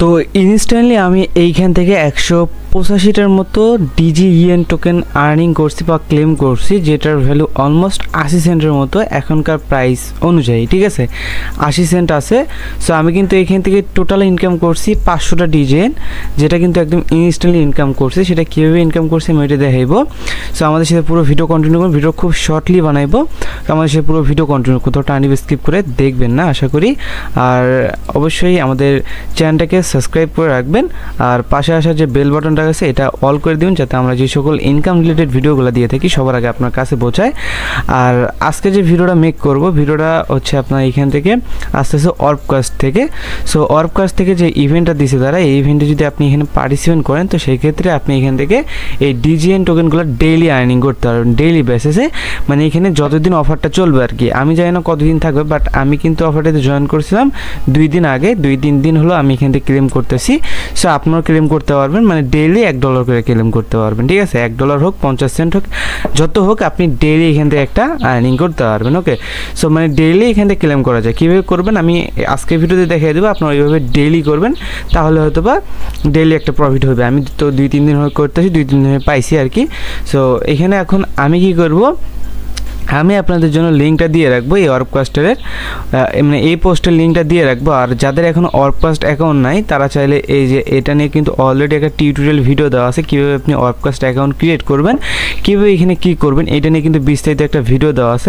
তো ইনস্ট্যান্টলি আমি এইখান থেকে 185টার মতো DGEN টোকেন আর্নিং করছি বা ক্লেম করছি, যেটার ভ্যালু অলমোস্ট 80 সেন্টের মতো এখনকার প্রাইস অনুযায়ী, ঠিক আছে 80 সেন্ট আছে। সো আমি কিন্তু এইখান থেকে টোটাল ইনকাম করছি 500টা DGEN, যেটা কিন্তু একদম ইনস্ট্যান্টলি ইনকাম করছি। সেটা কীভাবে ইনকাম করছি আমি এটা দেখাইবো। সো আমাদের সাথে পুরো ভিডিও কন্টিনিউ করুন, ভিডিও খুব শর্টলি বানাইবো। তো আমাদের সাথে পুরো ভিডিও কন্টিনিউ, কোথাও টানিবে স্কিপ করে দেখবেন না আশা করি। আর অবশ্যই আমাদের চ্যানেলটাকে সাবস্ক্রাইব করে রাখবেন, আর পাশে আসা যে বেল বাটনটা আছে এটা অল করে দিন, যাতে আমরা যে সকল ইনকাম রিলেটেড ভিডিওগুলো দিয়ে থাকি সবার আগে আপনার কাছে পৌঁছায়। আর আজকে যে ভিডিওটা মেক করব, ভিডিওটা হচ্ছে আপনার এইখান থেকে আসতেছে অর্বকাস্ট থেকে। সো অর্বকাস্ট থেকে যে ইভেন্টটা দিছে তারা, এই ইভেন্টে যদি আপনি এখানে পার্টিসিপেট করেন তো সেই ক্ষেত্রে আপনি এখান থেকে এই DGEN টোকেনগুলো ডেইলি আর্নিং করতে পারবেন, ডেইলি বেসিসে। মানে এখানে যতদিন অফারটা চলবে আর কি, আমি জানি না কতদিন থাকবে, বাট আমি কিন্তু অফারটাতে জয়েন করেছিলাম 2 দিন আগে, 2-3 দিন হলো আমি এখান থেকে ক্লেম করতেছি। সো আপনারা ক্লেম করতে পারবেন, মানে ডেইলি $1 করে ক্লেম করতে পারবেন, ঠিক আছে $1 হোক 50 সেন্ট হোক যত হোক, আপনি ডেইলি এখান থেকে একটা আর্নিং করতে পারবেন। ওকে, সো মানে ডেইলি এখান থেকে ক্লেম করা যায়। কীভাবে করবেন আমি আজকে ভিডিওতে দেখিয়ে দেবো, আপনারা ওইভাবে ডেইলি করবেন, তাহলে হয়তো বা ডেইলি একটা প্রফিট হবে। আমি তো 2-3 দিন হয়ে করতেছি, 2-3 দিন পাইছি আর কি। সো এখানে এখন আমি কি করব, আমি আপনাদের জন্য লিঙ্কটা দিয়ে রাখবো এই অর্বকাস্টের, মানে এই পোস্টের লিঙ্কটা দিয়ে রাখবো। আর যাদের এখন অর্বকাস্ট অ্যাকাউন্ট নাই তারা চাইলে এই যে এটা নিয়ে কিন্তু অলরেডি একটা টিউটোরিয়াল ভিডিও দেওয়া আছে, কীভাবে আপনি অর্বকাস্ট অ্যাকাউন্ট ক্রিয়েট করবেন, কীভাবে এখানে কী করবেন, এটা নিয়ে কিন্তু বিস্তারিত একটা ভিডিও দেওয়া আছে।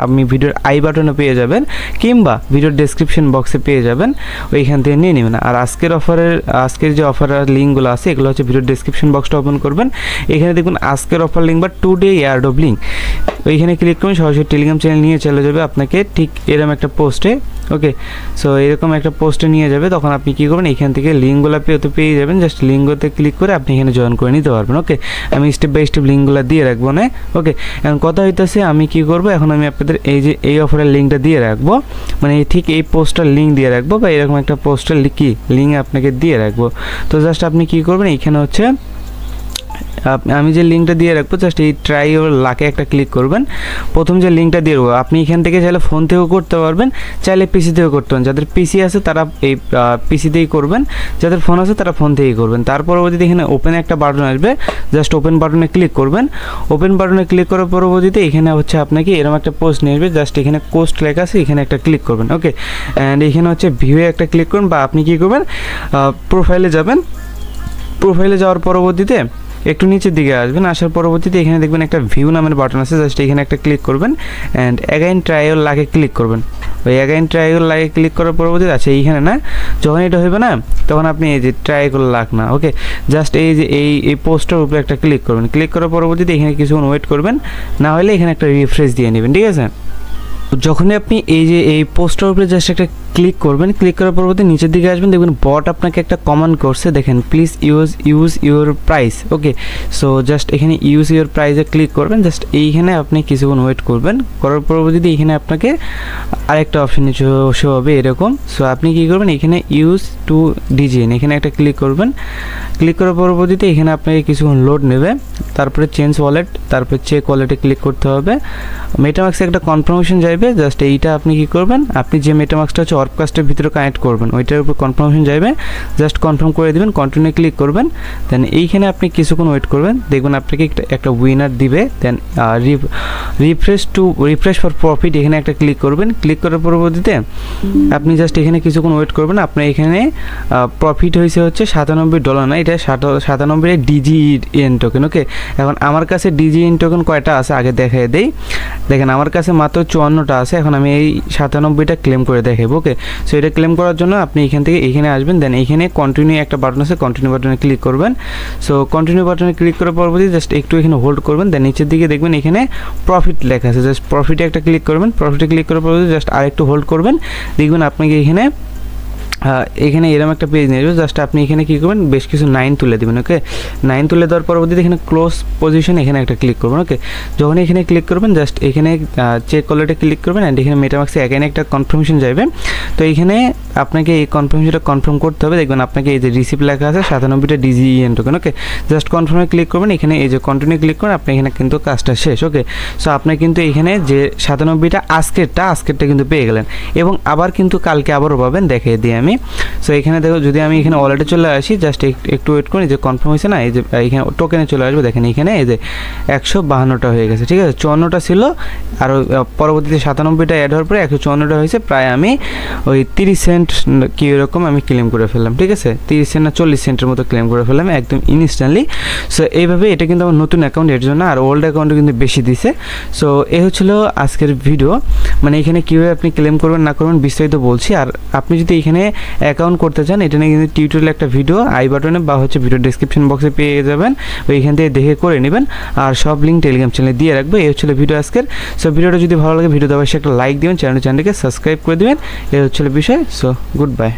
আপনি ভিডিওর আই বাটনে পেয়ে যাবেন, কিংবা ভিডিওর ডেসক্রিপশন বক্সে পেয়ে যাবেন, ওইখান থেকে নিয়ে নেবেন। আর আজকের যে অফারের লিঙ্কগুলো আছে এগুলো হচ্ছে ভিডিওর ডেসক্রিপশন বক্সটা ওপেন করবেন, এখানে দেখুন আজকের অফার লিঙ্ক বা টুডে এয়ারড্রপ লিঙ্ক, ওইখানে ক্লিক করুন, সরাসরি টেলিগ্রাম চ্যানেল নিয়ে চলে যাবে আপনাকে ঠিক এরকম একটা পোস্টে। ওকে, সো এরকম একটা পোস্টে নিয়ে যাবে, তখন আপনি কী করবেন, এখান থেকে লিঙ্কগুলো পেয়ে যাবেন, জাস্ট লিঙ্কগুলোতে ক্লিক করে আপনি এখানে জয়েন করে নিতে পারবেন। ওকে, আমি স্টেপ বাই স্টেপ লিঙ্কগুলো দিয়ে রাখবো না। ওকে, এখন কথা হইতেছে আমি কি করব, এখন আমি আপনাদের এই অফারের লিঙ্কটা দিয়ে রাখবো, মানে ঠিক এই পোস্টার লিঙ্ক দিয়ে রাখবো, বা এরকম একটা পোস্টার লিঙ্ক আপনাকে দিয়ে রাখবো। তো জাস্ট আপনি কি করবেন, এইখানে হচ্ছে আমি যে লিঙ্কটা দিয়ে রাখবো, জাস্ট এই ট্রাই ওর লাকে একটা ক্লিক করবেন। প্রথম যে লিঙ্কটা দিয়ে দেবো, আপনি এখান থেকে চাইলে ফোন থেকেও করতে পারবেন, চাইলে পিসি থেকেও করতে পারেন। যাদের পিসি আছে তারা এই পিসিতেই করবেন, যাদের ফোন আছে তারা ফোন থেকেই করবেন। তার পরবর্তীতে এখানে ওপেন একটা বাটন আসবে, জাস্ট ওপেন বাটনে ক্লিক করবেন। ওপেন বাটনে ক্লিক করার পরবর্তীতে এখানে হচ্ছে আপনাকে এরকম একটা পোস্ট নিয়ে আসবে, জাস্ট এখানে পোস্ট লেখা আছে, এখানে একটা ক্লিক করবেন। ওকে, অ্যান্ড এখানে হচ্ছে ভিউয়ে একটা ক্লিক করুন, বা আপনি কী করবেন, প্রোফাইলে যাবেন। প্রোফাইলে যাওয়ার পরবর্তীতে একটু নিচের দিকে আসবেন, আসার পরবর্তীতে এখানে দেখবেন একটা ভিউ নামের বাটন আছে, জাস্ট এখানে একটা ক্লিক করবেন, অ্যান্ড অ্যাগাইন ট্রায়াল লাগে ক্লিক করবেন। ওই অ্যাগাইন ট্রায়াল লাগে ক্লিক করার পরবর্তীতে আছে এইখানে না, যখন এটা হবে না তখন আপনি এই যে ট্রায়াল লাগ না, ওকে, জাস্ট এই যে এই পোস্টের উপরে একটা ক্লিক করবেন। ক্লিক করার পরবর্তীতে এখানে কিছুক্ষণ ওয়েট করবেন, না হলে এখানে একটা রিফ্রেশ দিয়ে নেবেন, ঠিক আছে। যখনই আপনি এই পোস্টের উপরে জাস্ট একটা ক্লিক করবেন, ক্লিক করার পরবর্তী নিচের দিকে আসবেন, দেখবেন বট আপনাকে একটা কমান্ড করছে, দেখেন please use your price. Okay, so just এখানে ইউজ ইউর প্রাইসে ক্লিক করবেন, জাস্ট এইখানে আপনি কিছুক্ষণ ওয়েট করবেন। করার পরবর্তীতে এখানে আপনাকে আরেকটা অপশন শো হবে এরকম। সো আপনি কী করবেন, এখানে ইউজ টু DGEN এখানে একটা ক্লিক করবেন। ক্লিক করার পরবর্তীতে এখানে আপনাকে কিছুক্ষণ লোড নেবে, তারপরে চেঞ্জ ওয়ালেট, তারপরে চেক ওয়ালেটে ক্লিক করতে হবে। মেটামাক্সে একটা কনফার্মেশন যাবে, জাস্ট এইটা আপনি কী করবেন, আপনি যে মেটামাক্সটা হচ্ছে অর্বকাস্টের ভিতরে কানেক্ট করবেন ওইটার উপর কনফার্মেশন যাবে, জাস্ট কনফার্ম করে দেবেন, কন্টিনিউ ক্লিক করবেন। দেন এইখানে আপনি কিছুক্ষণ ওয়েট করবেন, দেখবেন আপনাকে একটা উইনার দিবে। দেন রিফ্রেশ ফর প্রফিট এখানে একটা ক্লিক করবেন। ক্লিক করার পরবর্তীতে আপনি জাস্ট এখানে কিছুক্ষণ ওয়েট করবেন। আপনার এখানে প্রফিট হয়েছে হচ্ছে $97 না, এটা 97 DGEN টোকেন। ওকে, এখন আমার কাছে DGEN টোকেন কয়টা আছে আগে দেখাই দেই। দেখেন আমার কাছে মাত্র 54টা আছে, এখন আমি এই 97টা ক্লেম করে দেখাবো। ওকে, সো এটা ক্লেম করার জন্য আপনি এখান থেকে এখানে আসবেন, দেন এখানে কন্টিনিউ একটা বাটন আছে, কন্টিনিউ বাটনে ক্লিক করবেন। সো কন্টিনিউ বাটনে ক্লিক করার পরবর্তী জাস্ট একটু এখানে হোল্ড করবেন, দেন নিচের দিকে দেখবেন এখানে প্রফিট লেখা আছে, জাস্ট প্রফিটে একটা ক্লিক করবেন। প্রফিটে ক্লিক করার পরবর্তী জাস্ট আরেকটু হোল্ড করবেন, দেখবেন আপনাকে এখানে এরকম একটা পেজ নিয়ে আসবে, জাস্ট আপনি এখানে কী করবেন, বেশ কিছু 9 তুলে দেবেন। ওকে, 9 তুলে দেওয়ার পরবর্তীতে এখানে ক্লোজ পজিশন এখানে একটা ক্লিক করবেন। ওকে, যখন এখানে ক্লিক করবেন জাস্ট এখানে চেক ওয়ালেটে ক্লিক করবেন, অ্যান্ড এখানে মেটামাক্সে এখানে একটা কনফার্মেশন যাবে। তো এইখানে আপনাকে এই কনফার্মেশনটা কনফার্ম করতে হবে, দেখবেন আপনাকে এই যে রিসিপ্ট লেখা আছে 97টা DGEN টোকেন। ওকে, জাস্ট কনফার্মে ক্লিক করবেন, এখানে এই যে কন্টিনিউ ক্লিক করুন, আপনি এখানে কিন্তু কাজটা শেষ। ওকে, সো আপনি কিন্তু এখানে যে 97টা আজকেরটা কিন্তু পেয়ে গেলেন, এবং আবার কিন্তু কালকে আবারও পাবেন, দেখিয়ে দিই আমি। আমি। সো এখানে দেখো যদি আমি এখানে ওয়ালেটে চলে আসি, জাস্ট একটু ওয়েট করি, যে কনফার্ম হয়েছে না, এই যে এখানে টোকেনে চলে আসবে, দেখেন এখানে এই যে 152টা হয়ে গেছে, ঠিক আছে। 54টা ছিল আর পরবর্তীতে 97টা অ্যাড হওয়ার পরে 154টা হয়েছে, প্রায় আমি ওই 30 সেন্ট কি এরকম আমি ক্লেম করে ফেললাম, ঠিক আছে। 30 সেন্ট না 40 সেন্টের মতো ক্লেম করে ফেললাম একদম ইনস্ট্যান্টলি। সো এইভাবে এটা কিন্তু আমার নতুন অ্যাকাউন্ট, এর জন্য আর ওল্ড অ্যাকাউন্টে কিন্তু বেশি দিছে। সো এই হচ্ছিল আজকের ভিডিও, মানে এখানে কীভাবে আপনি ক্লেম করবেন না করবেন বিস্তারিত বলছি। আর আপনি যদি এখানে অ্যাকাউন্ট করতে চান, এটা নিয়ে কিন্তু টিউটোরিয়াল একটা ভিডিও আই বাটনে বা হচ্ছে ভিডিও ডিসক্রিপশন বক্সে পেয়ে যাবেন, ওইখান থেকে দেখে করে নেবেন। আর সব লিঙ্ক টেলিগ্রাম চ্যানেলে দিয়ে রাখবো। এই হচ্ছিল ভিডিও আজকের। সো ভিডিওটা যদি ভালো লাগে ভিডিওতে অবশ্যই একটা লাইক দিবেন, চ্যানেলটাকে সাবস্ক্রাইব করে দিবেন। এই হচ্ছিল বিষয়। So good bye.